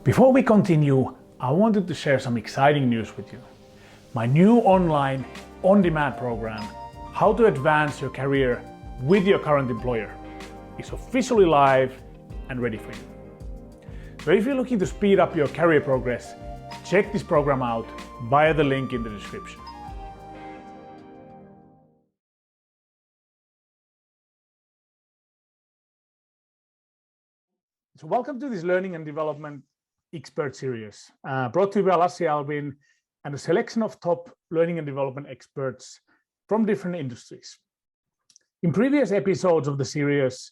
Before we continue, I wanted to share some exciting news with you. My new online, on-demand program, How to Advance Your Career with Your Current Employer, is officially live and ready for you. So if you're looking to speed up your career progress, check this program out via the link in the description. So welcome to this Learning and Development Expert Series, brought to you by Lassi Albin and a selection of top learning and development experts from different industries. In previous episodes of the series,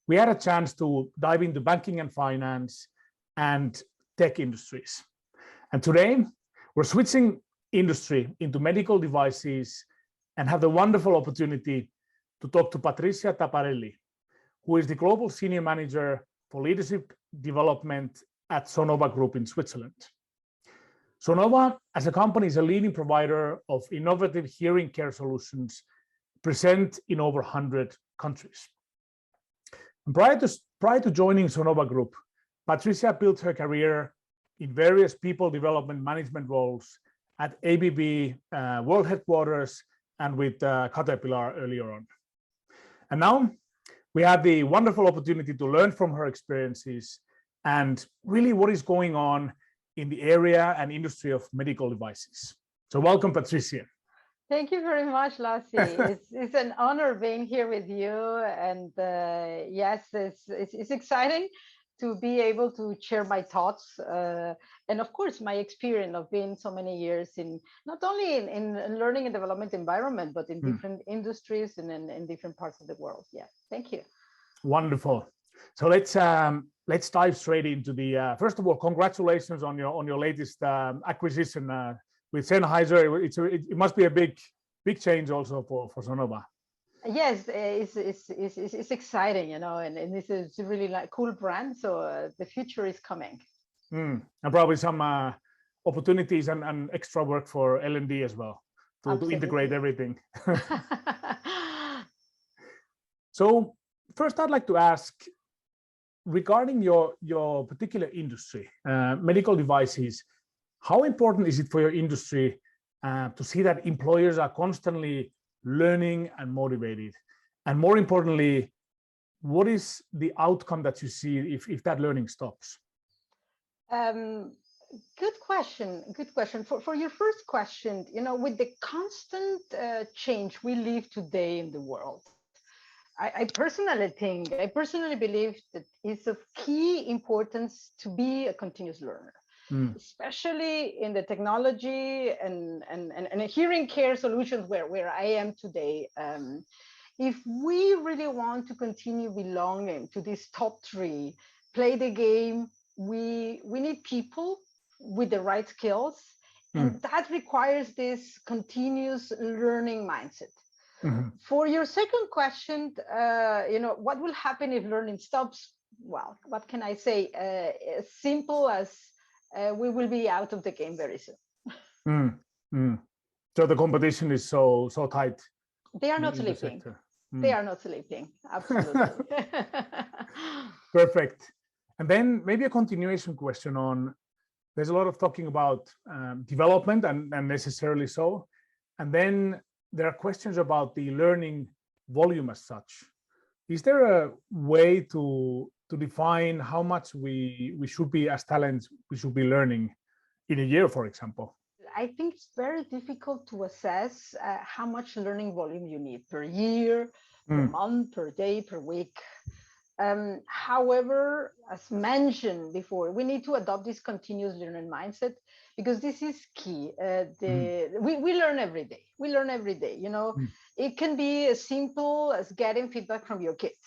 we had a chance to dive into banking and finance and tech industries. And today, we're switching industry into medical devices and have the wonderful opportunity to talk to Patricia Taparelli, who is the Global Senior Manager for Leadership Development at Sonova Group in Switzerland. Sonova, as a company, is a leading provider of innovative hearing care solutions present in over 100 countries. And prior to joining Sonova Group, Patricia built her career in various people development management roles at ABB World Headquarters and with Caterpillar earlier on. And now we have the wonderful opportunity to learn from her experiences and really what is going on in the area and industry of medical devices. So welcome, Patricia. Thank you very much, Lassi. It's an honor being here with you. And yes, it's exciting to be able to share my thoughts and of course my experience of being so many years in not only in learning and development environment, but in different industries and in different parts of the world. Yeah, thank you. Wonderful. So let's dive straight into the first of all, congratulations on your latest acquisition with Sennheiser. It must be a big change also for Sonova. Yes, it's exciting, you know, and this is really like cool brand. So the future is coming. And probably some opportunities and extra work for L&D as well to integrate everything. So first, I'd like to ask, regarding your particular industry, medical devices, how important is it for your industry to see that employers are constantly learning and motivated? And more importantly, what is the outcome that you see if that learning stops? Good question. Good question. For your first question, you know, with the constant change we live today in the world, I personally believe that it's of key importance to be a continuous learner, especially in the technology and hearing care solutions where I am today. If we really want to continue belonging to these top three, play the game, we need people with the right skills, and that requires this continuous learning mindset. For your second question, you know, what will happen if learning stops? Well, what can I say? As simple as we will be out of the game very soon. So the competition is so tight. They are not sleeping. They are not sleeping. Absolutely. Perfect. And then maybe a continuation question on, there's a lot of talking about development and necessarily so. And then there are questions about the learning volume as such. Is there a way to define how much we should be, as talents, we should be learning in a year, for example? I think it's very difficult to assess how much learning volume you need per year, per month, per day, per week. However, as mentioned before, we need to adopt this continuous learning mindset because this is key. We learn every day. We learn every day. You know, it can be as simple as getting feedback from your kids.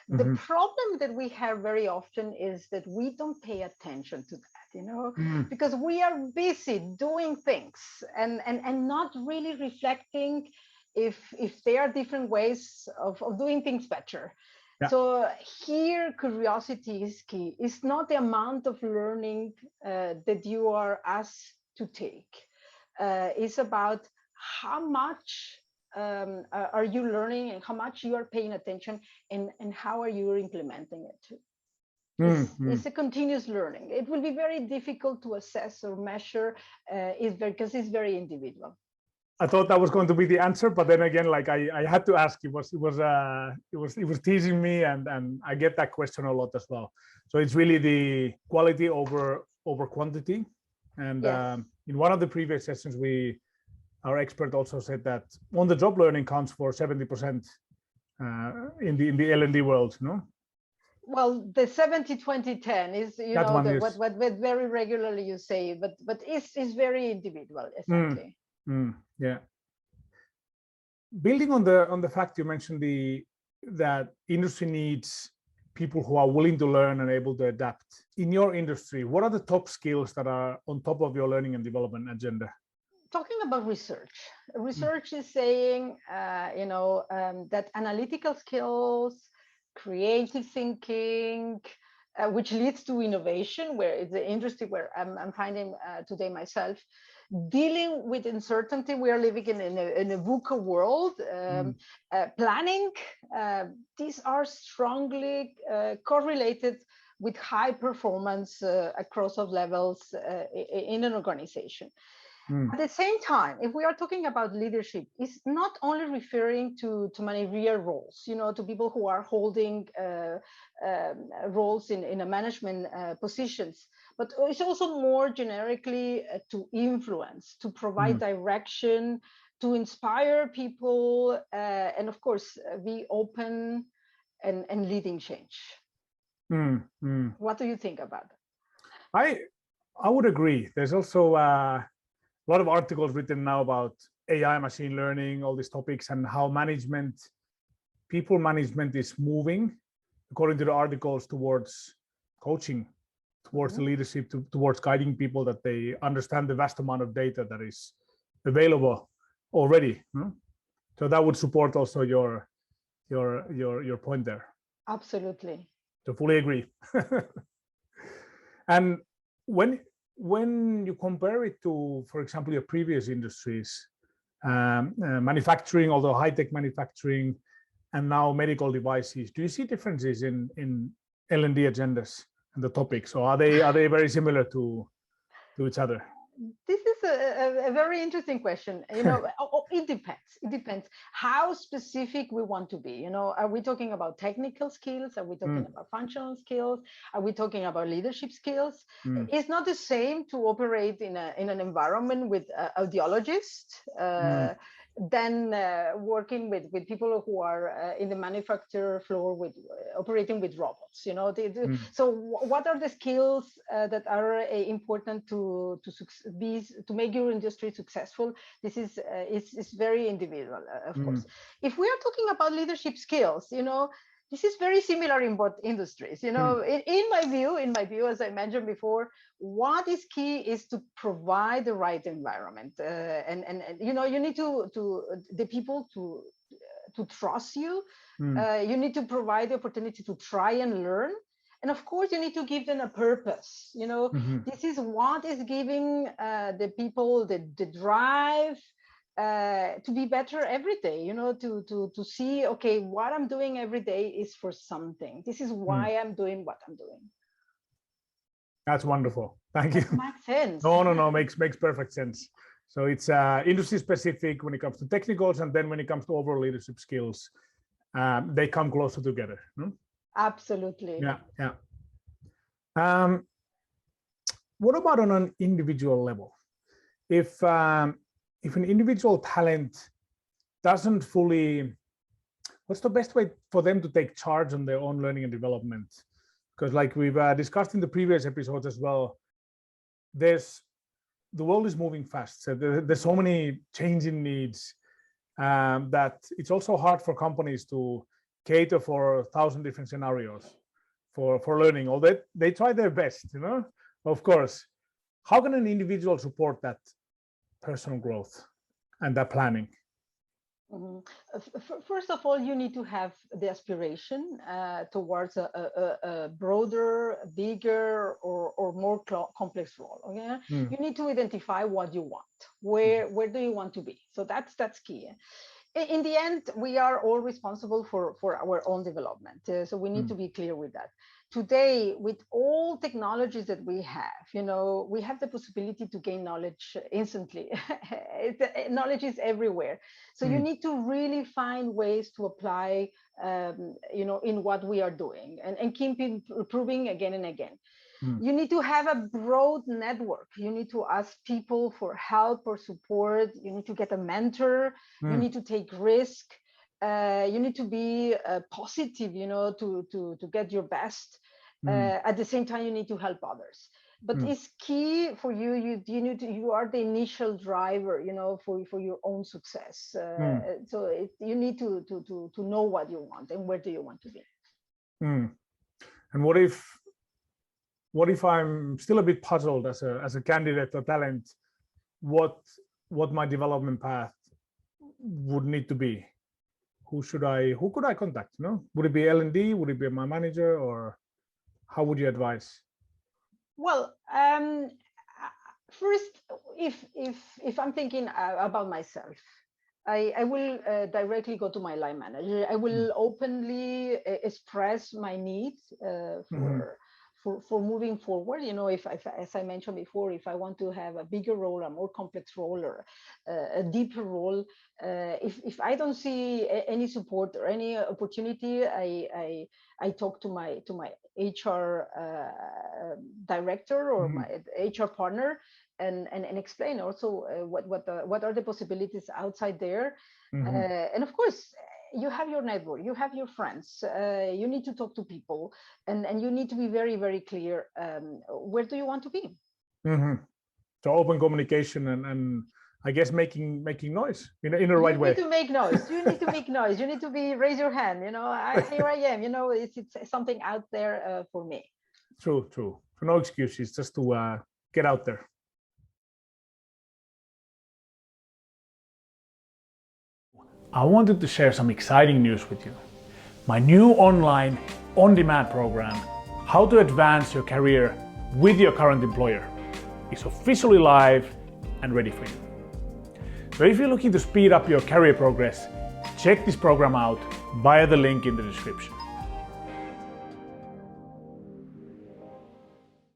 The problem that we have very often is that we don't pay attention to that, you know, because we are busy doing things and not really reflecting if there are different ways of doing things better. Yeah. So here, curiosity is key. It's not the amount of learning that you are asked to take. It's about how much are you learning and how much you are paying attention and how are you implementing it too. It's a continuous learning. It will be very difficult to assess or measure, because it's very individual. I thought that was going to be the answer, but then again, like I had to ask. It was teasing me, and I get that question a lot as well. So it's really the quality over quantity. And Yes. In one of the previous sessions, our expert also said that on-the-job learning counts for 70% in the L&D world. No. Well, the 70-20-10 is, That one is what very regularly you say, but it's very individual, exactly. Yeah. Building on the fact you mentioned that industry needs people who are willing to learn and able to adapt. In your industry, what are the top skills that are on top of your learning and development agenda? Talking about research is saying, that analytical skills, creative thinking, which leads to innovation, where it's the industry where I'm finding today myself, dealing with uncertainty. We are living in a VUCA world. Planning, these are strongly correlated with high performance across all levels in an organization. At the same time, if we are talking about leadership, it's not only referring to managerial roles, to people who are holding roles in a management positions, but it's also more generically to influence, to provide direction, to inspire people, and of course, be open and leading change. What do you think about that? I would agree. There's also a lot of articles written now about AI, machine learning, all these topics, and how people management is moving, according to the articles, towards coaching, towards the leadership, towards guiding people that they understand the vast amount of data that is available already. So that would support also your point there. Absolutely. So fully agree. And when you compare it to, for example, your previous industries, manufacturing, although high-tech manufacturing, and now medical devices, do you see differences in L&D agendas and the topics, or are they very similar to each other? This is a very interesting question. It depends how specific we want to be. Are we talking about technical skills? Are we talking about functional skills? Are we talking about leadership skills? It's not the same to operate in an environment with audiologists than working with people who are in the manufacturer floor with operating with robots. So what are the skills that are important to make your industry successful? This is very individual, of course. If we are talking about leadership skills, this is very similar in both industries. In my view, as I mentioned before, what is key is to provide the right environment, and you need to the people to trust you. You need to provide the opportunity to try and learn. And of course, you need to give them a purpose. This is what is giving the people the drive to be better every day, to see, okay, what I'm doing every day is for something. This is why I'm doing what I'm doing. That's wonderful. Thank you. Makes sense. No, makes perfect sense. So it's industry specific when it comes to technicals, and then when it comes to overall leadership skills, they come closer together. Absolutely. Yeah. What about on an individual level? If an individual talent doesn't fully, what's the best way for them to take charge on their own learning and development? Because like we've discussed in the previous episodes as well, the world is moving fast. So there's so many changing needs that it's also hard for companies to cater for 1,000 different scenarios for learning. Although they try their best, of course. How can an individual support that personal growth and that planning? First of all, you need to have the aspiration towards a broader, bigger, or more complex role. Okay, you need to identify what you want. Where do you want to be? So that's key. In the end, we are all responsible for our own development. So we need to be clear with that. Today, with all technologies that we have, we have the possibility to gain knowledge instantly. Knowledge is everywhere. So you need to really find ways to apply, in what we are doing and keep improving again and again. You need to have a broad network. You need to ask people for help or support. You need to get a mentor. You need to take risk. You need to be positive, to get your best. At the same time, you need to help others. But it's key for you. You are the initial driver, for your own success. So you need to know what you want and where do you want to be. And what if I'm still a bit puzzled as a candidate or talent, what my development path would need to be? Who could I contact? Would it be L&D? Would it be my manager, or how would you advise? Well, first, if I'm thinking about myself, I will directly go to my line manager. I will openly express my needs for moving forward. If as I mentioned before, if I want to have a bigger role, a more complex role, or a deeper role, if I don't see any support or any opportunity, I talk to my HR director or my HR partner and explain also what are the possibilities outside there. And of course, you have your network, you have your friends, you need to talk to people, and you need to be very, very clear, where do you want to be? So open communication and I guess making noise in the right way. You need to make noise. You need to make noise. You need to raise your hand. Here I am. It's something out there for me. True. So no excuses, just to get out there. I wanted to share some exciting news with you. My new online on-demand program, How to Advance Your Career with Your Current Employer, is officially live and ready for you. So if you're looking to speed up your career progress, check this program out via the link in the description.